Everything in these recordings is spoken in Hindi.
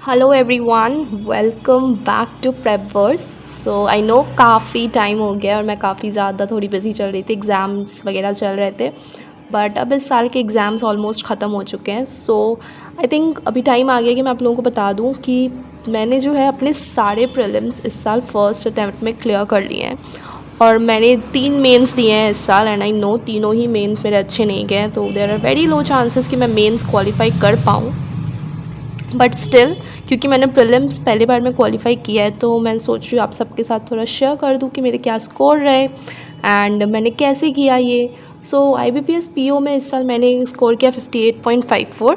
Hello everyone, welcome back to Preppers. So I know काफ़ी टाइम हो गया और मैं काफ़ी ज़्यादा थोड़ी बिजी चल रही थी, एग्ज़ाम्स वगैरह चल रहे थे। बट अब इस साल के एग्ज़ाम्स ऑलमोस्ट ख़त्म हो चुके हैं। सो आई थिंक अभी टाइम आ गया कि मैं आप लोगों को बता दूं कि मैंने जो है अपने सारे प्रीलिम्स इस साल फर्स्ट अटैम्प्ट में क्लियर कर लिए हैं। और मैंने 3 मेंस दिए हैं इस साल एंड आई नो तीनों ही मेंस मेरे अच्छे नहीं गए, तो there are very low chances कि मैं मेंस क्वालिफाई कर पाऊँ। बट स्टिल, क्योंकि मैंने प्रीलिम्स पहली बार में क्वालिफाई किया है, तो मैं सोच रही हूँ आप सबके साथ थोड़ा शेयर कर दूँ कि मेरे क्या स्कोर रहे एंड मैंने कैसे किया ये। सो IBPS PO में इस साल मैंने स्कोर किया 58.54,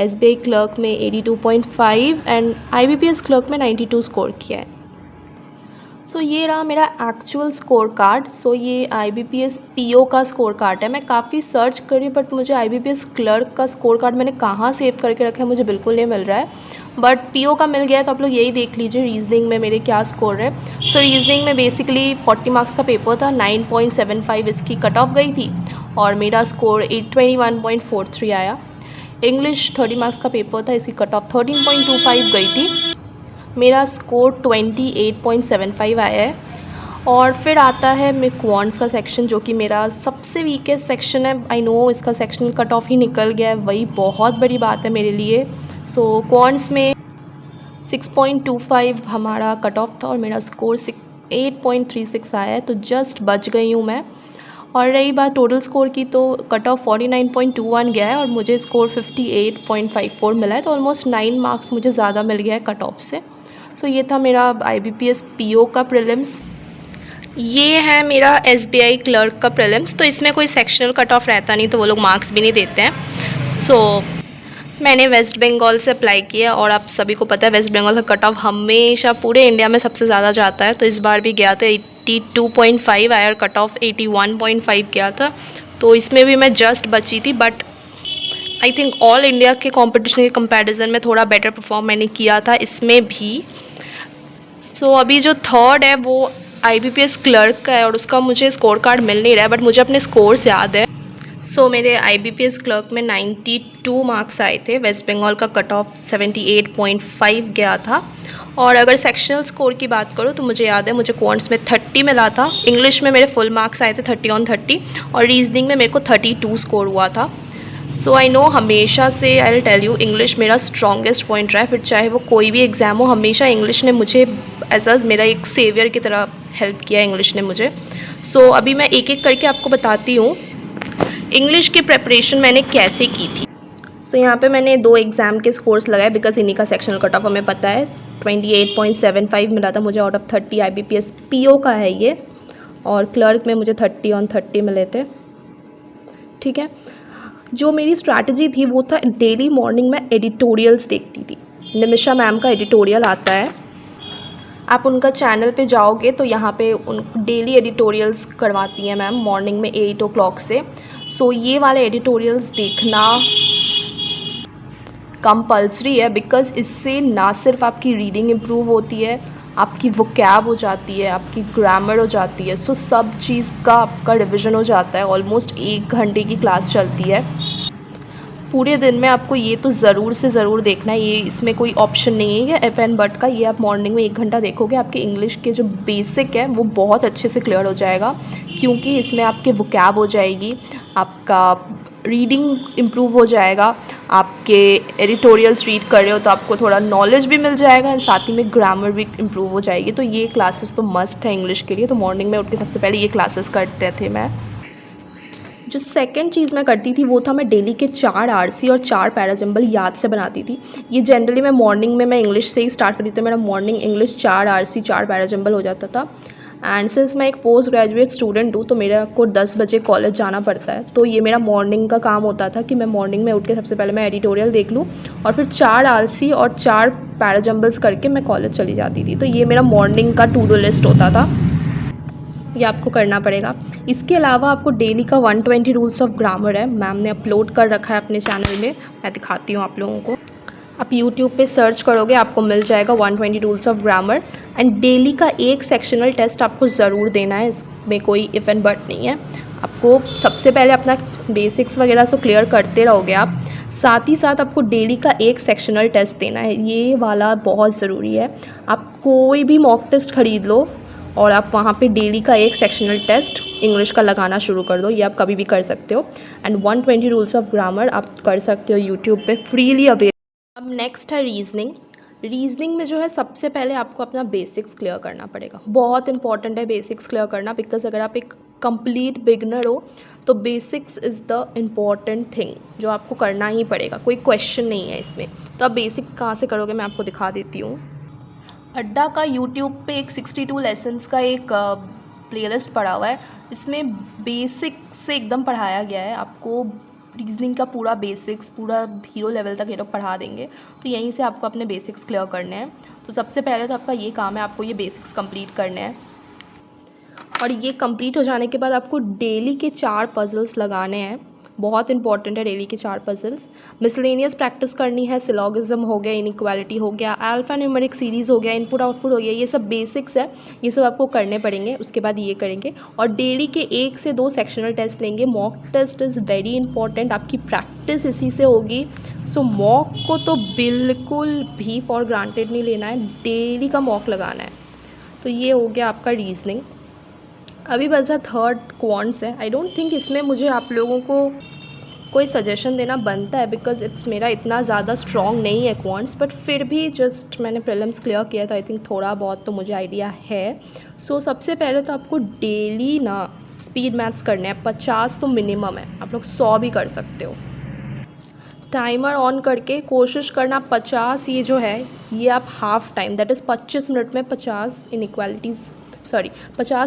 SBI क्लर्क में 82.5 एंड IBPS क्लर्क में 92 स्कोर किया है। सो ये रहा मेरा एक्चुअल स्कोर कार्ड। सो ये IBPS PO का स्कोर कार्ड है। मैं काफ़ी सर्च करी बट मुझे IBPS क्लर्क का स्कोर कार्ड मैंने कहाँ सेव करके रखा है मुझे बिल्कुल नहीं मिल रहा है, बट PO का मिल गया है। तो आप लोग यही देख लीजिए रीजनिंग में मेरे क्या स्कोर है। सो रीजनिंग में बेसिकली 40 मार्क्स का पेपर था, 9.75 इसकी कट ऑफ गई थी और मेरा स्कोर 821.43 आया। इंग्लिश 30 मार्क्स का पेपर था, इसकी कट ऑफ 13.25 गई थी, मेरा स्कोर 28.75 आया है। और फिर आता है मेरे क्वांट्स का सेक्शन, जो कि मेरा सबसे वीकेस्ट सेक्शन है। आई नो इसका सेक्शन कट ऑफ ही निकल गया है, वही बहुत बड़ी बात है मेरे लिए। सो क्वांट्स में 6.25 हमारा कट ऑफ था और मेरा स्कोर 8.36 आया है, तो जस्ट बच गई हूँ मैं। और रही बात टोटल स्कोर की, तो कट ऑफ 49.21 गया है और मुझे स्कोर 58.54 मिला है, तो ऑलमोस्ट 9 मार्क्स मुझे ज़्यादा मिल गया है कट ऑफ से। सो ये था मेरा IBPS PO का प्रीलिम्स। ये है मेरा SBI क्लर्क का प्रीलिम्स। तो इसमें कोई सेक्शनल कट ऑफ रहता नहीं, तो वो लोग मार्क्स भी नहीं देते हैं। सो मैंने वेस्ट बंगाल से अप्लाई किया और आप सभी को पता है वेस्ट बंगाल का कट ऑफ हमेशा पूरे इंडिया में सबसे ज़्यादा जाता है। तो इस बार भी गया था 82.5 आया और कट ऑफ 81.5 गया था, तो इसमें भी मैं जस्ट बची थी। But I think all India के कंपटीशन के कंपैरिजन में थोड़ा बेटर परफॉर्म मैंने किया था इसमें भी। सो अभी जो थर्ड है वो IBPS क्लर्क का है और उसका मुझे स्कोर कार्ड मिल नहीं रहा है, बट मुझे अपने स्कोर्स याद है। सो मेरे IBPS क्लर्क में 92 मार्क्स आए थे, वेस्ट बंगाल का कट ऑफ 78.5 गया था। और अगर सेक्शनल स्कोर की बात करूँ तो मुझे याद है मुझे क्वांट्स में 30 मिला था, इंग्लिश में मेरे फुल मार्क्स आए थे 30/30 और रीजनिंग में मेरे को 32 स्कोर हुआ था। सो आई नो हमेशा से I will tell you English मेरा स्ट्रॉन्गेस्ट पॉइंट रहा है, फिर चाहे वो कोई भी एग्ज़ाम हो, हमेशा इंग्लिश ने मुझे एज अ मेरा एक सेवियर की तरह हेल्प किया इंग्लिश ने मुझे। सो अभी मैं एक एक करके आपको बताती हूँ इंग्लिश की प्रेपरेशन मैंने कैसे की थी। सो यहाँ पे मैंने 2 एग्ज़ाम के स्कोर्स लगाए बिकॉज इन्हीं का सेक्शनल कट ऑफ हमें पता है। 28.75 मिला था मुझे आउट ऑफ 30, IBPS PO का है ये, और क्लर्क में मुझे 30/30 मिले थे। ठीक है, जो मेरी स्ट्रैटेजी थी वो था डेली मॉर्निंग में एडिटोरियल्स देखती थी। निमिषा मैम का एडिटोरियल आता है, आप उनका चैनल पे जाओगे तो यहाँ पे उन डेली एडिटोरियल्स करवाती हैं मैम मॉर्निंग में 8 o'clock से। सो ये वाले एडिटोरियल्स देखना कंपल्सरी है बिकॉज़ इससे ना सिर्फ आपकी रीडिंग इम्प्रूव होती है, आपकी वोकैब हो जाती है, आपकी ग्रामर हो जाती है। सो सब चीज़ का आपका रिविज़न हो जाता है। ऑलमोस्ट 1 घंटे की क्लास चलती है पूरे दिन में, आपको ये तो ज़रूर से ज़रूर देखना है। ये इसमें कोई ऑप्शन नहीं है ये इफ़ एंड बट का, ये आप मॉर्निंग में 1 घंटा देखोगे आपके इंग्लिश के जो बेसिक है वो बहुत अच्छे से क्लियर हो जाएगा, क्योंकि इसमें आपके वोकैब हो जाएगी, आपका रीडिंग इम्प्रूव हो जाएगा, आपके एडिटोरियल्स रीड कर रहे हो तो आपको थोड़ा नॉलेज भी मिल जाएगा, साथ ही में ग्रामर भी इम्प्रूव हो जाएगी। तो ये क्लासेस तो मस्ट है इंग्लिश के लिए। तो मॉर्निंग में उठ के सबसे पहले ये क्लासेस करते थे मैं। जो सेकंड चीज़ मैं करती थी वो था मैं डेली के 4 RC और 4 पैराजंबल याद से बनाती थी। ये जनरली मैं मॉर्निंग में मैं इंग्लिश से ही स्टार्ट करती थी, मेरा मॉर्निंग इंग्लिश 4 RC 4 पैराजंबल हो जाता था। एंड सिंस मैं एक पोस्ट ग्रेजुएट स्टूडेंट हूँ तो मेरे को 10 बजे कॉलेज जाना पड़ता है, तो ये मेरा मॉर्निंग का काम होता था कि मैं मॉर्निंग में उठ के सबसे पहले मैं एडिटोरियल देख लूँ और फिर 4 RC और 4 पैराजंबल्स करके मैं कॉलेज चली जाती थी। तो ये मेरा मॉर्निंग का टू डू लिस्ट होता था, ये आपको करना पड़ेगा। इसके अलावा आपको डेली का 120 रूल्स ऑफ ग्रामर है, मैम ने अपलोड कर रखा है अपने चैनल में, मैं दिखाती हूँ आप लोगों को। आप यूट्यूब पे सर्च करोगे आपको मिल जाएगा 120 rules of grammar. And daily का एक सेक्शनल टेस्ट आपको ज़रूर देना है, इसमें कोई इफ़ एंड बट नहीं है। आपको सबसे पहले अपना बेसिक्स वगैरह तो क्लियर करते रहोगे आप, साथ ही साथ आपको डेली का एक सेक्शनल टेस्ट देना है, ये वाला बहुत ज़रूरी है। आप कोई भी मॉक टेस्ट ख़रीद लो और आप वहाँ पे डेली का एक सेक्शनल टेस्ट इंग्लिश का लगाना शुरू कर दो, ये आप कभी भी कर सकते हो। एंड 120 रूल्स ऑफ ग्रामर आप कर सकते हो यूट्यूब पे फ्रीली अवेलेबल। अब नेक्स्ट है रीजनिंग। रीजनिंग में जो है सबसे पहले आपको अपना बेसिक्स क्लियर करना पड़ेगा, बहुत इंपॉर्टेंट है बेसिक्स क्लियर करना, बिकॉज अगर आप एक कंप्लीट बिगनर हो तो basics is the important thing जो आपको करना ही पड़ेगा, कोई क्वेश्चन नहीं है इसमें। तो आप बेसिक्स कहाँ से करोगे मैं आपको दिखा देती हूँ। अड्डा का यूट्यूब पे एक 62 लेसन्स का एक प्लेलिस्ट पड़ा हुआ है, इसमें बेसिक से एकदम पढ़ाया गया है आपको। रीजनिंग का पूरा बेसिक्स पूरा हीरो लेवल तक ये लोग पढ़ा देंगे, तो यहीं से आपको अपने बेसिक्स क्लियर करने हैं। तो सबसे पहले तो आपका ये काम है, आपको ये बेसिक्स कंप्लीट करने हैं। और ये कंप्लीट हो जाने के बाद आपको डेली के 4 पजल्स लगाने हैं, बहुत इंपॉर्टेंट है डेली के 4 पजल्स। मिसलेनियस प्रैक्टिस करनी है, सिलोगिज्म हो गया, इनइक्वालिटी हो गया, अल्फा न्यूमेरिक सीरीज़ हो गया, इनपुट आउटपुट हो गया, ये सब बेसिक्स है, ये सब आपको करने पड़ेंगे। उसके बाद ये करेंगे और डेली के 1 से 2 सेक्शनल टेस्ट लेंगे। Mock test is very important, आपकी प्रैक्टिस इसी से होगी। सो मॉक को तो बिल्कुल भी फॉर ग्रांटेड नहीं लेना है, डेली का मॉक लगाना है। तो ये हो गया आपका रीजनिंग। अभी बचा थर्ड क्वांट्स है। आई डोंट थिंक इसमें मुझे आप लोगों को कोई सजेशन देना बनता है, बिकॉज इट्स मेरा इतना ज़्यादा स्ट्रॉन्ग नहीं है क्वांट्स, बट फिर भी जस्ट मैंने प्रीलिम्स क्लियर किया तो आई थिंक थोड़ा बहुत तो मुझे आइडिया है। सो सबसे पहले तो आपको डेली ना स्पीड मैथ्स करने हैं, 50 तो मिनिमम है, आप लोग 100 भी कर सकते हो। टाइमर ऑन करके कोशिश करना 50 ये जो है ये आप half time that is 25 minute में 50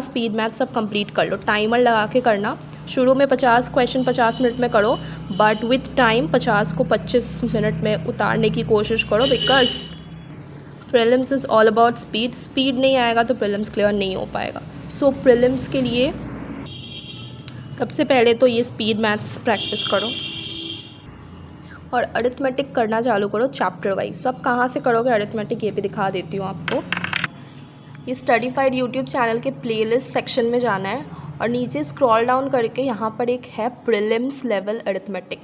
स्पीड मैथ्स सब कंप्लीट कर लो। टाइमर लगा के करना, शुरू में 50 क्वेश्चन 50 मिनट में करो, बट विथ टाइम 50 को 25 मिनट में उतारने की कोशिश करो, because prelims is all about speed. Speed नहीं आएगा तो प्रीलिम्स क्लियर नहीं हो पाएगा। सो प्रीलिम्स के लिए सबसे पहले तो ये स्पीड मैथ्स प्रैक्टिस करो और अरिथमेटिक करना चालू करो चैप्टर वाइज। सब कहाँ से करोगे अरिथमेटिक ये भी दिखा देती हूँ आपको। ये स्टडीफाइड यूट्यूब चैनल के प्लेलिस्ट सेक्शन में जाना है और नीचे स्क्रॉल डाउन करके यहाँ पर एक है प्रीलिम्स लेवल अरिथमेटिक।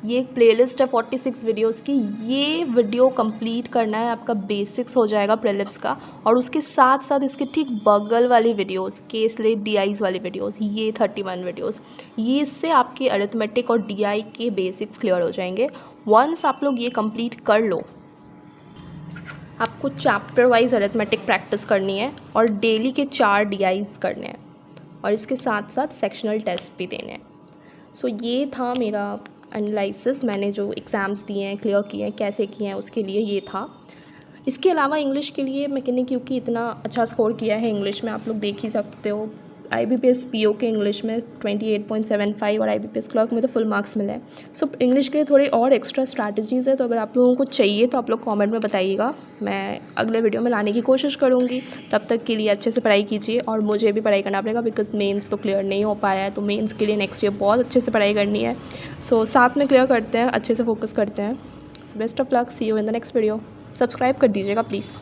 ये एक प्लेलिस्ट है 46 वीडियोस की, ये वीडियो कंप्लीट करना है, आपका बेसिक्स हो जाएगा प्रीलिम्स का। और उसके साथ साथ इसके ठीक बगल वाली वीडियोस केस लेट DIs वाली वीडियोस, ये 31 वीडियोस, ये इससे आपके अरिथमेटिक और DI के बेसिक्स क्लियर हो जाएंगे। वंस आप लोग ये कंप्लीट कर लो, आपको चैप्टर वाइज अरिथमेटिक प्रैक्टिस करनी है और डेली के 4 DIs करने हैं और इसके साथ साथ सेक्शनल टेस्ट भी देने हैं। सो ये था मेरा एनालिसिस, मैंने जो एग्ज़ाम्स दिए हैं क्लियर किए हैं कैसे किए हैं उसके लिए ये था। इसके अलावा इंग्लिश के लिए मैंने क्योंकि इतना अच्छा स्कोर किया है इंग्लिश में, आप लोग देख ही सकते हो। IBPS PO के इंग्लिश में 28.75 और IBPS क्लर्क में तो फुल मार्क्स मिले हैं। सो इंग्लिश के लिए थोड़ी और एक्स्ट्रा स्ट्रैटेजीज़ है, तो अगर आप लोगों को चाहिए तो आप लोग कमेंट में बताइएगा, मैं अगले वीडियो में लाने की कोशिश करूँगी। तब तक के लिए अच्छे से पढ़ाई कीजिए और मुझे भी पढ़ाई करना पड़ेगा, बिकॉज मेंस तो क्लियर नहीं हो पाया है, तो मेंस के लिए नेक्स्ट ईयर बहुत अच्छे से पढ़ाई करनी है। सो साथ में क्लियर करते हैं, अच्छे से फोकस करते हैं। So best of luck, see you in the next video. Subscribe कर दीजिएगा प्लीज़।